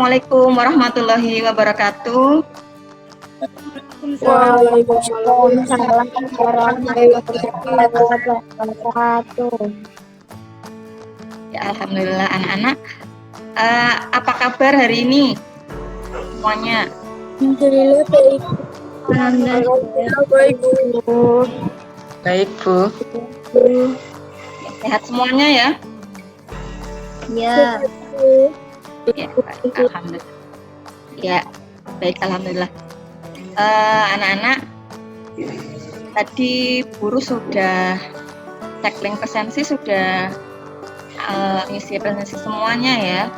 Assalamualaikum warahmatullahi wabarakatuh. Waalaikumsalam warahmatullahi wabarakatuh. Ya, alhamdulillah anak-anak. Apa kabar hari ini semuanya? Alhamdulillah baik. Alhamdulillah baik, Bu. Baik, Bu. Sehat semuanya ya? Ya. Ya, baik, alhamdulillah. Ya, baik, alhamdulillah. Anak-anak, tadi guru sudah cek link presensi, sudah ngisi presensi semuanya ya.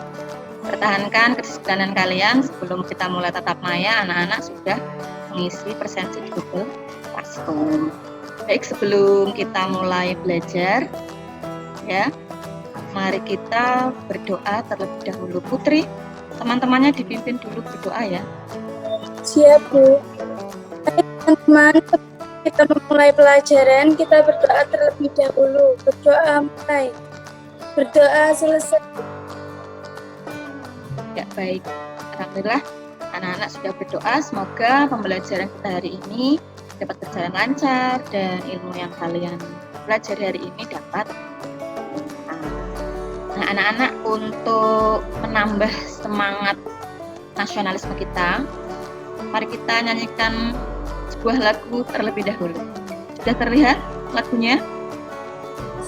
Pertahankan kedisiplinan kalian sebelum kita mulai tatap maya. Anak-anak sudah mengisi presensi di Google Classroom. Baik, sebelum kita mulai belajar ya, mari kita berdoa terlebih dahulu. Putri, teman-temannya dipimpin dulu berdoa ya. Siap, Bu. Baik, teman-teman, kita memulai pelajaran, kita berdoa terlebih dahulu. Berdoa mulai. Berdoa selesai. Ya, baik. Alhamdulillah, anak-anak sudah berdoa. Semoga pembelajaran kita hari ini dapat berjalan lancar dan ilmu yang kalian pelajari hari ini dapat. Nah, anak-anak, untuk menambah semangat nasionalisme kita, mari kita nyanyikan sebuah lagu terlebih dahulu. Sudah terlihat lagunya?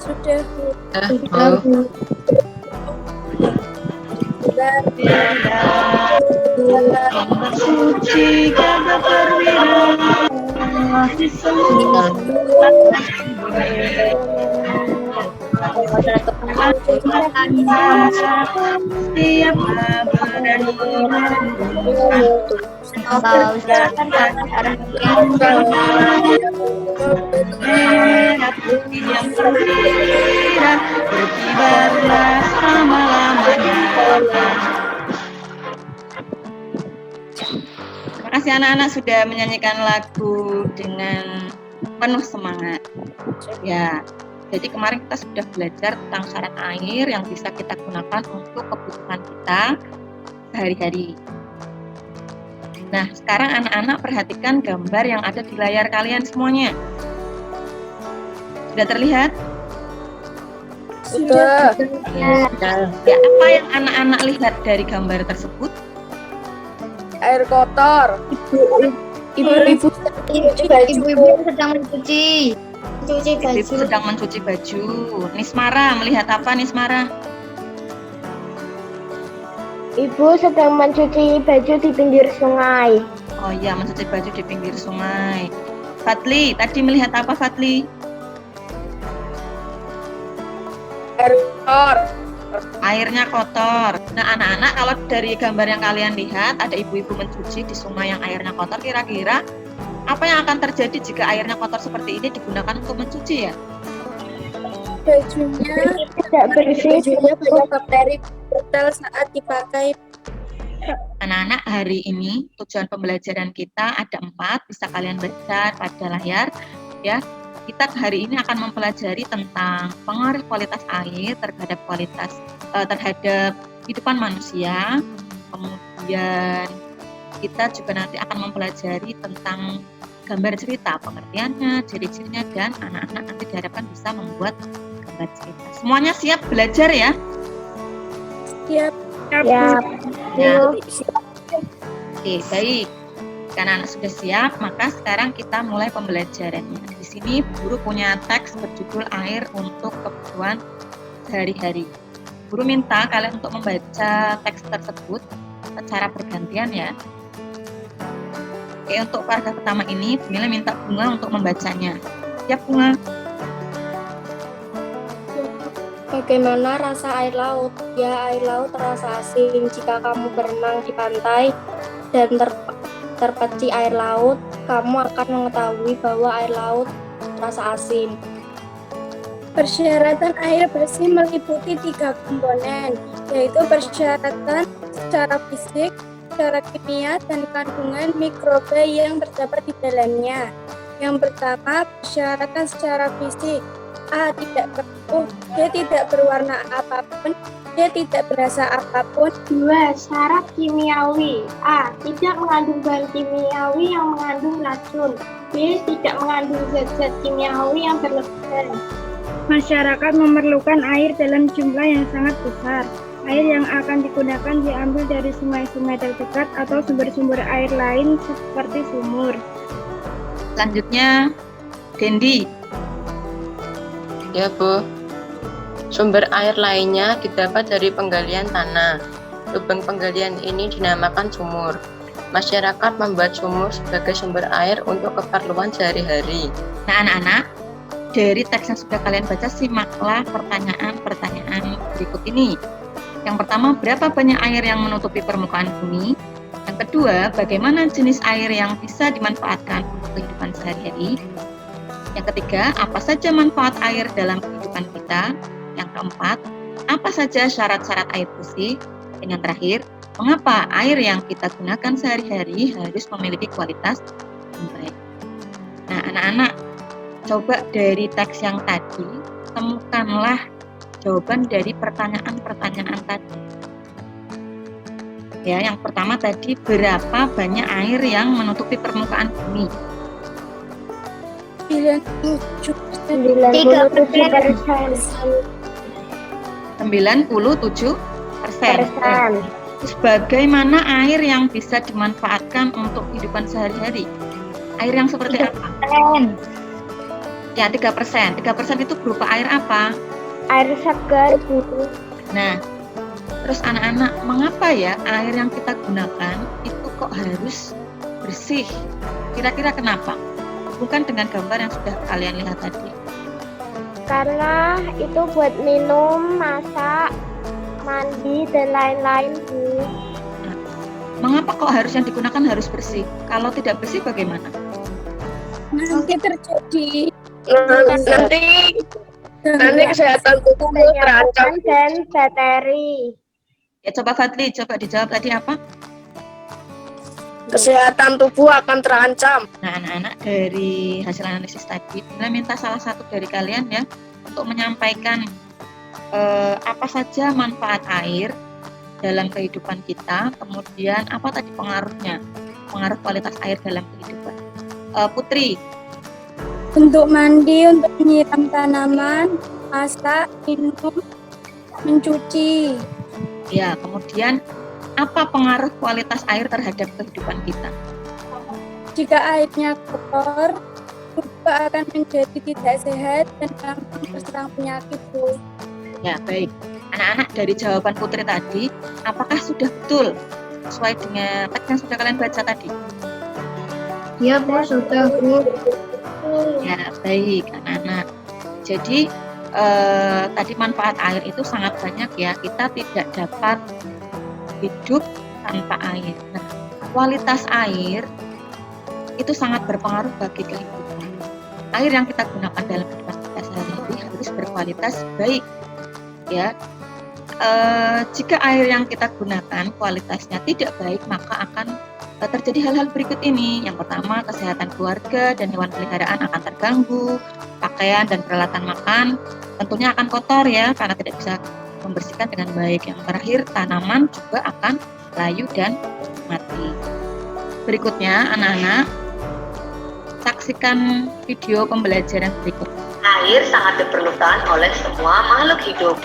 Sudah, Bu. Suci kata perwira di seluruh setiap berani merah putih yang berbeda berkibarlah selama-lamanya. Terima kasih anak-anak sudah menyanyikan lagu dengan penuh semangat. Ya, jadi kemarin kita sudah belajar tentang syarat air yang bisa kita gunakan untuk kebutuhan kita sehari-hari. Nah, sekarang anak-anak perhatikan gambar yang ada di layar kalian semuanya. Sudah terlihat? Sudah. Ya, apa yang anak-anak lihat dari gambar tersebut? Air kotor. Ibu-ibu sedang mencuci baju. Ibu sedang mencuci baju. Nismara, melihat apa Nismara? Ibu sedang mencuci baju di pinggir sungai. Oh iya, mencuci baju di pinggir sungai. Fadli, tadi melihat apa Fadli? Air kotor. Airnya kotor. Nah, anak-anak, kalau dari gambar yang kalian lihat, ada ibu-ibu mencuci di sungai yang airnya kotor, kira-kira apa yang akan terjadi jika airnya kotor seperti ini digunakan untuk mencuci ya? Bajunya Tidak bersih. banyak bakteri brutal saat dipakai. Anak-anak, hari ini tujuan pembelajaran kita ada 4, bisa kalian baca pada layar ya. Kita hari ini akan mempelajari tentang pengaruh kualitas air terhadap terhadap kehidupan manusia. Kemudian kita juga nanti akan mempelajari tentang gambar cerita, pengertiannya, ciri-cirinya, dan anak-anak nanti diharapkan bisa membuat gambar cerita. Semuanya siap belajar ya? Siap. Ya. Ya. Oke, baik. Karena anak sudah siap, maka sekarang kita mulai pembelajarannya. Di sini guru punya teks berjudul air untuk kebutuhan sehari-hari. Guru minta kalian untuk membaca teks tersebut secara bergantian ya. Oke, untuk paragraf pertama ini, Mila minta Bunga untuk membacanya. Siap, Bunga? Bagaimana rasa air laut? Ya, air laut terasa asin. Jika kamu berenang di pantai dan terpeci air laut, kamu akan mengetahui bahwa air laut terasa asin. Persyaratan air bersih meliputi 3 komponen, yaitu persyaratan secara fisik, secara kimia, dan kandungan mikroba yang terdapat di dalamnya. Yang pertama, persyaratan secara fisik. A. Tidak beku, B. Tidak berwarna apapun, Dia tidak berasa apapun. 2. Syarat kimiawi. A. Tidak mengandung bahan kimiawi yang mengandung racun. B. Tidak mengandung zat-zat kimiawi yang berlebihan. Masyarakat memerlukan air dalam jumlah yang sangat besar. Air yang akan digunakan diambil dari sungai-sungai terdekat atau sumber-sumber air lain seperti sumur. Selanjutnya, Dendi. Ya, Bu. Sumber air lainnya didapat dari penggalian tanah. Lubang penggalian ini dinamakan sumur. Masyarakat membuat sumur sebagai sumber air untuk keperluan sehari-hari. Nah, anak-anak, dari teks yang sudah kalian baca, simaklah pertanyaan-pertanyaan berikut ini. Yang pertama, berapa banyak air yang menutupi permukaan bumi? Yang kedua, bagaimana jenis air yang bisa dimanfaatkan untuk kehidupan sehari-hari? Yang ketiga, apa saja manfaat air dalam kehidupan kita? Yang keempat, apa saja syarat-syarat air bersih? Dan yang terakhir, mengapa air yang kita gunakan sehari-hari harus memiliki kualitas yang baik? Nah, anak-anak, coba dari teks yang tadi, temukanlah jawaban dari pertanyaan-pertanyaan tadi. Ya, yang pertama tadi, berapa banyak air yang menutupi permukaan bumi? 97%. 97%. Terus bagaimana air yang bisa dimanfaatkan untuk kehidupan sehari-hari? Air yang seperti apa? Ya, 3%. 3% itu berupa air apa? Air segar, Bu. Nah, terus anak-anak, mengapa ya air yang kita gunakan itu kok harus bersih? Kira-kira kenapa? Bukan dengan gambar yang sudah kalian lihat tadi. Karena itu buat minum, masak, mandi, dan lain-lain, Bu. Nah, mengapa kok harus yang digunakan harus bersih? Kalau tidak bersih bagaimana? Nanti terjadi Nanti kesehatan tubuh terancam dan bakteri. Ya, coba Fadli, coba dijawab tadi apa? Kesehatan tubuh akan terancam. Nah, anak-anak, dari hasil analisis tadi, saya minta salah satu dari kalian ya untuk menyampaikan apa saja manfaat air dalam kehidupan kita, kemudian apa tadi pengaruhnya, pengaruh kualitas air dalam kehidupan. Putri. untuk mandi, untuk menyiram tanaman, masak, minum, mencuci. Ya, kemudian apa pengaruh kualitas air terhadap kehidupan kita? Jika airnya kotor, tubuh akan menjadi tidak sehat dan gampang terserang penyakit, Bu. Ya, baik. Anak-anak, dari jawaban Putri tadi, apakah sudah betul sesuai dengan teks yang sudah kalian baca tadi? Ya, Bu, sudah, Bu. Ya, baik anak-anak. Jadi tadi manfaat air itu sangat banyak ya. Kita tidak dapat hidup tanpa air. Nah, kualitas air itu sangat berpengaruh bagi kehidupan. Air yang kita gunakan dalam kehidupan kita sehari-hari harus berkualitas baik. Ya, jika air yang kita gunakan kualitasnya tidak baik, maka akan terjadi hal-hal berikut ini. Yang pertama, kesehatan keluarga dan hewan peliharaan akan terganggu, pakaian dan peralatan makan tentunya akan kotor ya, karena tidak bisa membersihkan dengan baik. Yang terakhir, tanaman juga akan layu dan mati. Berikutnya, anak-anak, saksikan video pembelajaran berikut. Air sangat diperlukan oleh semua makhluk hidup,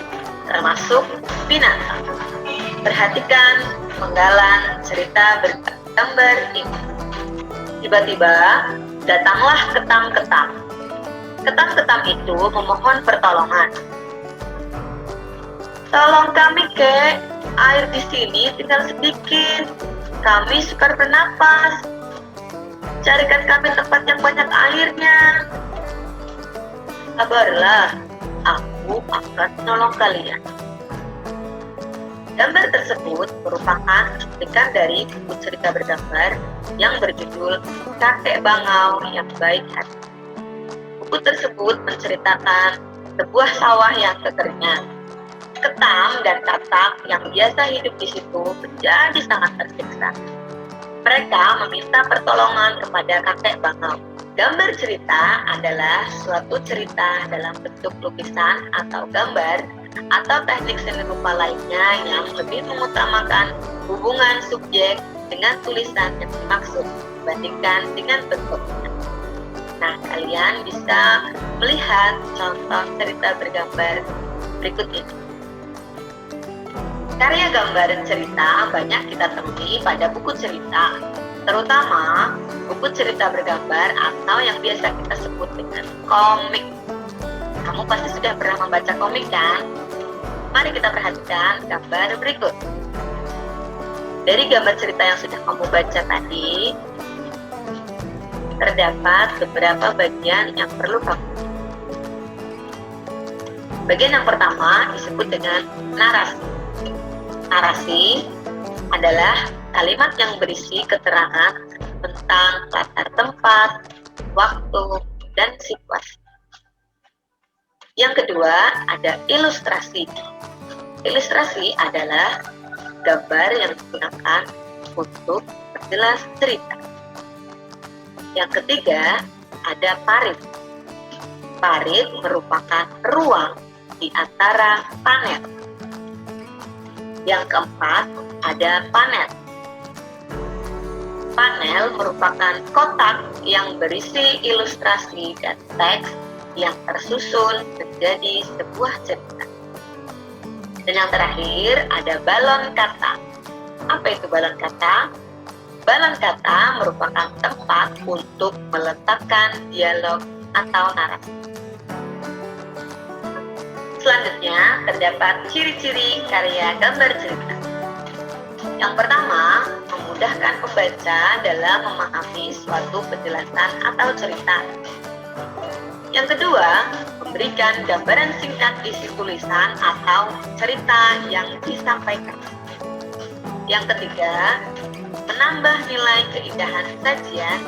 termasuk binatang. Perhatikan penggalan cerita bergambar ini. Tiba-tiba datanglah ketam-ketam. Ketam-ketam itu memohon pertolongan. Tolong kami, Kek. Air di sini tinggal sedikit. Kami sukar bernapas. Carikan kami tempat yang banyak airnya. Sabarlah, aku akan menolong kalian. Gambar tersebut merupakan cuplikan dari buku cerita bergambar yang berjudul Kakek Bangau yang Baik Hati. Buku tersebut menceritakan sebuah sawah yang kekeringan. Ketam dan katak yang biasa hidup di situ menjadi sangat tersiksa. Mereka meminta pertolongan kepada Kakek Bangau. Gambar cerita adalah suatu cerita dalam bentuk lukisan atau gambar atau teknik seni rupa lainnya yang lebih mengutamakan hubungan subjek dengan tulisan yang dimaksud dibandingkan dengan bentuknya. Nah, kalian bisa melihat contoh cerita bergambar berikut ini. Karya gambar dan cerita banyak kita temui pada buku cerita, terutama buku cerita bergambar atau yang biasa kita sebut dengan komik. Kamu pasti sudah pernah membaca komik kan? Mari kita perhatikan gambar berikut. Dari gambar cerita yang sudah kamu baca tadi, terdapat beberapa bagian yang perlu kamu. Bagian yang pertama disebut dengan narasi. Narasi adalah kalimat yang berisi keterangan tentang latar tempat, waktu, dan situasi. Yang kedua ada ilustrasi. Ilustrasi adalah gambar yang digunakan untuk perjelas cerita. Yang ketiga ada parit. Parit merupakan ruang di antara panel. Yang keempat ada panel. Panel merupakan kotak yang berisi ilustrasi dan teks yang tersusun menjadi sebuah cerita. Dan yang terakhir ada balon kata. Apa itu balon kata? Balon kata merupakan tempat untuk meletakkan dialog atau narasi. Selanjutnya terdapat ciri-ciri karya gambar cerita. Yang pertama, memudahkan pembaca dalam memahami suatu penjelasan atau cerita. Yang kedua, memberikan gambaran singkat isi tulisan atau cerita yang disampaikan. Yang ketiga, menambah nilai keindahan sajian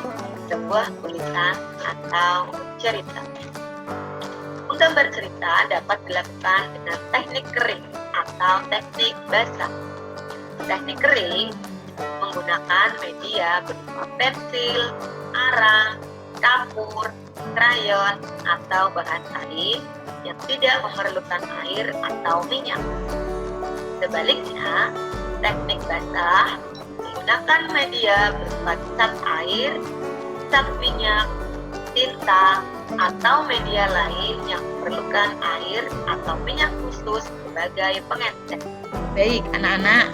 sebuah tulisan atau cerita. Menggambar cerita dapat dilakukan dengan teknik kering atau teknik basah. Teknik kering menggunakan media berupa pensil, arang, kapur, krayon, atau bahan lain yang tidak memerlukan air atau minyak. Sebaliknya, teknik basah menggunakan media berupa cat air, cat minyak, tinta, atau media lain yang memerlukan air atau minyak khusus sebagai pengecer. Baik, anak-anak,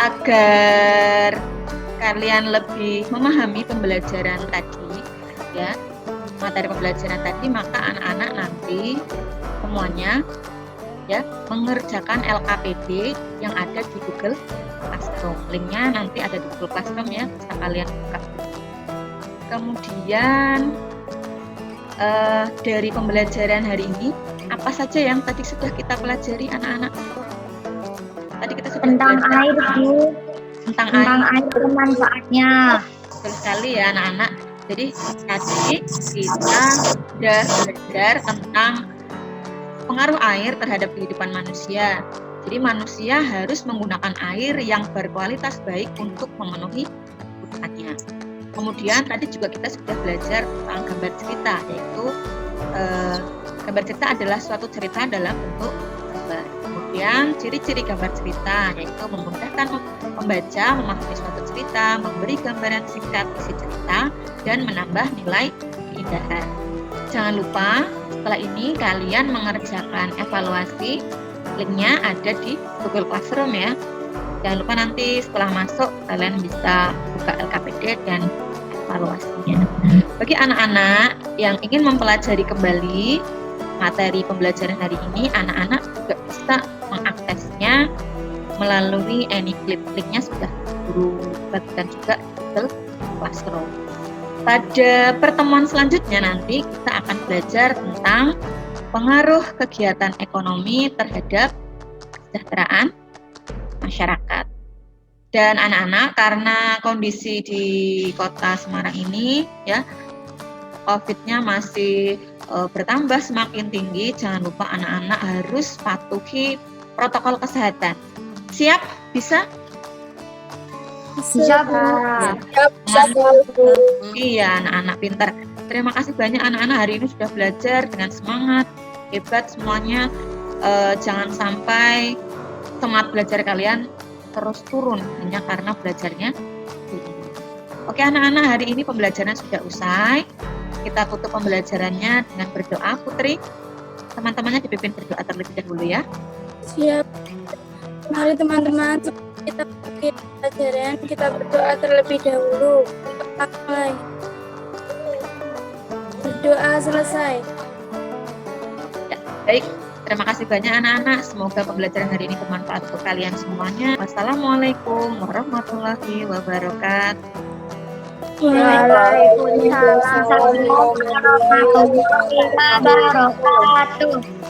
agar kalian lebih memahami pembelajaran tadi, ya, materi pembelajaran tadi, maka anak-anak nanti semuanya ya mengerjakan LKPD yang ada di Google Classroom. Linknya nanti ada di Google Classroom ya, bisa kalian buka. Kemudian dari pembelajaran hari ini, apa saja yang tadi sudah kita pelajari anak-anak? Tadi kita sudah tentang air, Bu. Tentang air dan manfaatnya. Betul sekali ya anak-anak. Jadi tadi kita sudah belajar tentang pengaruh air terhadap kehidupan manusia. Jadi manusia harus menggunakan air yang berkualitas baik untuk memenuhi kebutuhannya. Kemudian tadi juga kita sudah belajar tentang gambar cerita, yaitu gambar cerita adalah suatu cerita dalam bentuk gambar. Kemudian ciri-ciri gambar cerita yaitu memudahkan pembaca memahami suatu cerita, memberi gambaran singkat isi cerita, dan menambah nilai keindahan. Jangan lupa setelah ini kalian mengerjakan evaluasi. Linknya ada di Google Classroom ya. Jangan lupa nanti setelah masuk kalian bisa buka LKPD dan evaluasinya. Bagi anak-anak yang ingin mempelajari kembali materi pembelajaran hari ini, anak-anak juga bisa mengaksesnya melalui AnyClip. Linknya sudah guru bagikan juga di Google Classroom. Pada pertemuan selanjutnya nanti kita akan belajar tentang pengaruh kegiatan ekonomi terhadap kesejahteraan masyarakat. Dan anak-anak, karena kondisi di kota Semarang ini ya COVID-nya masih bertambah semakin tinggi, jangan lupa anak-anak harus patuhi protokol kesehatan. Siap? Bisa? Bisa, Bu. Iya, anak-anak pintar. Terima kasih banyak anak-anak hari ini sudah belajar dengan semangat hebat semuanya. Jangan sampai semangat belajar kalian terus turun hanya karena belajarnya turun. Oke anak-anak, hari ini pembelajaran sudah usai. Kita tutup pembelajarannya dengan berdoa. Putri, teman-temannya dipimpin berdoa terlebih dahulu ya. Siap. Mari teman-teman, kita pakai pelajaran, kita berdoa terlebih dahulu. Mulai. Berdoa selesai. Ya, baik. Terima kasih banyak anak-anak. Semoga pembelajaran hari ini bermanfaat untuk kalian semuanya. Wassalamualaikum warahmatullahi wabarakatuh. Waalaikumsalam warahmatullahi wabarakatuh.